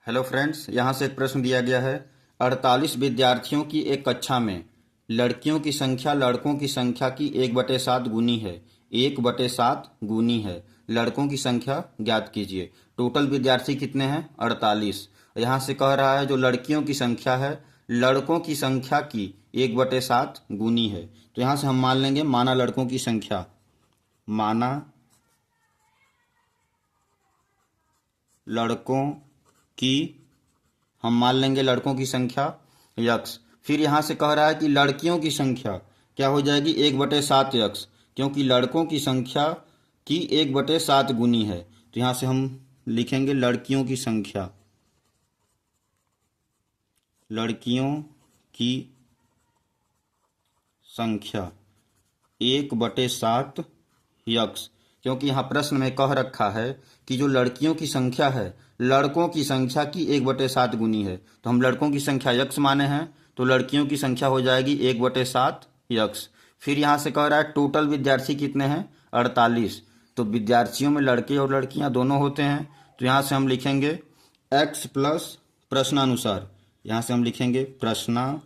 Hello friends, यहाँ से एक प्रश्न दिया गया है। 48 विद्यार्थियों की एक कक्षा में लड़कियों की संख्या लड़कों की संख्या की 1/7 गुनी है। 1/7 गुनी है। लड़कों की संख्या ज्ञात कीजिए। टोटल विद्यार्थी कितने हैं? 48। यहाँ से कह रहा है जो लड़कियों की संख्या है लड़कों की संख्या की 1/7 गुनी है। तो यहाँ से हम मान लेंगे, माना लड़कों की संख्या, माना लड़कों की, हम मान लेंगे लड़कों की संख्या यक्स। फिर यहाँ से कह रहा है कि लड़कियों की संख्या क्या हो जाएगी? 1/7 यक्स, क्योंकि लड़कों की संख्या की 1/7 गुनी है। तो यहाँ से हम लिखेंगे लड़कियों की संख्या, लड़कियों की संख्या 1/7 यक्स, क्योंकि यहाँ प्रश्न में कह रखा है कि जो लड़कियों की संख्या है लड़कों की संख्या की 1/7 गुनी है। तो हम लड़कों की संख्या यक्स माने हैं, तो लड़कियों की संख्या हो जाएगी 1/7 यक्स। फिर यहाँ से कह रहा है टोटल विद्यार्थी कितने हैं? 48। तो विद्यार्थियों में लड़के और लड़कियां दोनों होते हैं। तो यहाँ से हम लिखेंगे x प्लस प्रश्नानुसार। यहाँ से हम लिखेंगे प्रश्नानुसार।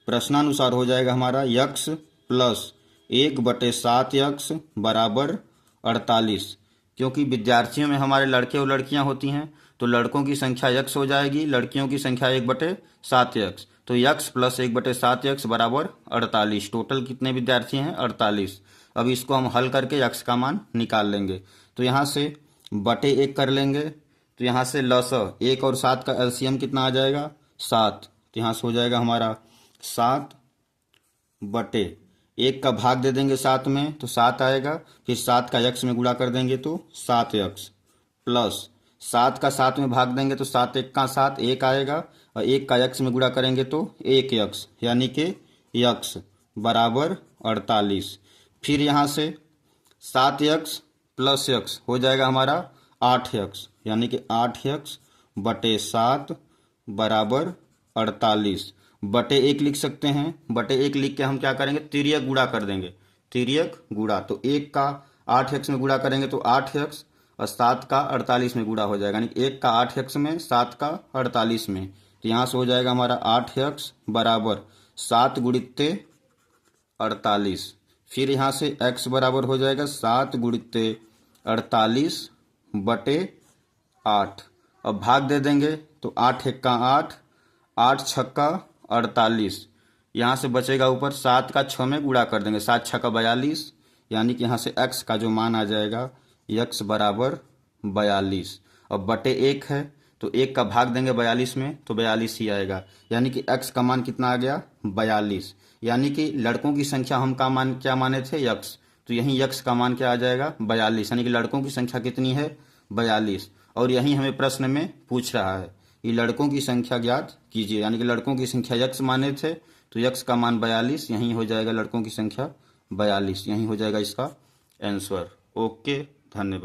प्रश्नानुसार हो जाएगा हमारा यक्स प्लस 1/7 यक्स बराबर 48। क्योंकि विद्यार्थियों में हमारे लड़के और लड़कियां होती हैं, तो लड़कों की संख्या यक्स हो जाएगी, लड़कियों की संख्या 1/7 यक्स। तो यक्स प्लस 1/7 यक्स बराबर 48। टोटल कितने विद्यार्थी हैं? 48। अब इसको हम हल करके यक्स का मान निकाल लेंगे। तो यहाँ से बटे 1 कर लेंगे। तो यहाँ से लस 1 और 7 का एलसीएम कितना आ जाएगा? 7। तो यहाँ से हो जाएगा हमारा 7 बटे 1 का भाग दे देंगे 7 में तो 7 आएगा। फिर 7 का यक्स में गुणा कर देंगे तो 7 यक्स प्लस 7 का 7 में भाग देंगे तो 7 1 का 7 1 आएगा, और 1 का यक्स में गुणा करेंगे तो 1 यक्स, यानी कि यक्स बराबर 48। फिर यहाँ से 7 यक्स प्लस यक्स हो जाएगा हमारा 8 यक्स, यानी कि 8 यक्स बटे 7 बराबर 48। बटे 1 लिख सकते हैं। बटे 1 लिख के हम क्या करेंगे? तिर्यक गुणा कर देंगे। तिर्यक गुणा, तो 1 का 8 यक्स में गुणा करेंगे तो 8 यक्स, और 7 का 48 में गुणा हो जाएगा, यानी 1 का 8 यक्स में 7 का 48 में। तो यहाँ से हो जाएगा हमारा 8 यक्स बराबर 7 गुणित्ते 48। फिर यहाँ से x बराबर हो जाएगा 7 गुणित्ते 48 बटे 8। अब भाग दे देंगे तो 8 1 का 8, 8 छक्का 48। यहाँ से बचेगा ऊपर 7 का 6 में गुणा कर देंगे, 7 छक्का 42, यानी कि यहाँ से x का जो मान आ जाएगा x बराबर 42। अब बटे 1 है तो 1 का भाग देंगे 42 में तो 42 ही आएगा, यानी कि x का मान कितना आ गया? 42। यानी कि लड़कों की संख्या हम का मान क्या माने थे? यक्स। तो यहीं यक्स का मान क्या आ जाएगा? 42। यानी कि लड़कों की संख्या कितनी है? 42। और यही हमें प्रश्न में पूछ रहा है कि लड़कों की संख्या ज्ञात कीजिए, यानी कि लड़कों की संख्या यक्स माने थे, तो यक्स का मान 42, यहीं हो जाएगा लड़कों की संख्या 42, यहीं हो जाएगा इसका आंसर। ओके, धन्यवाद।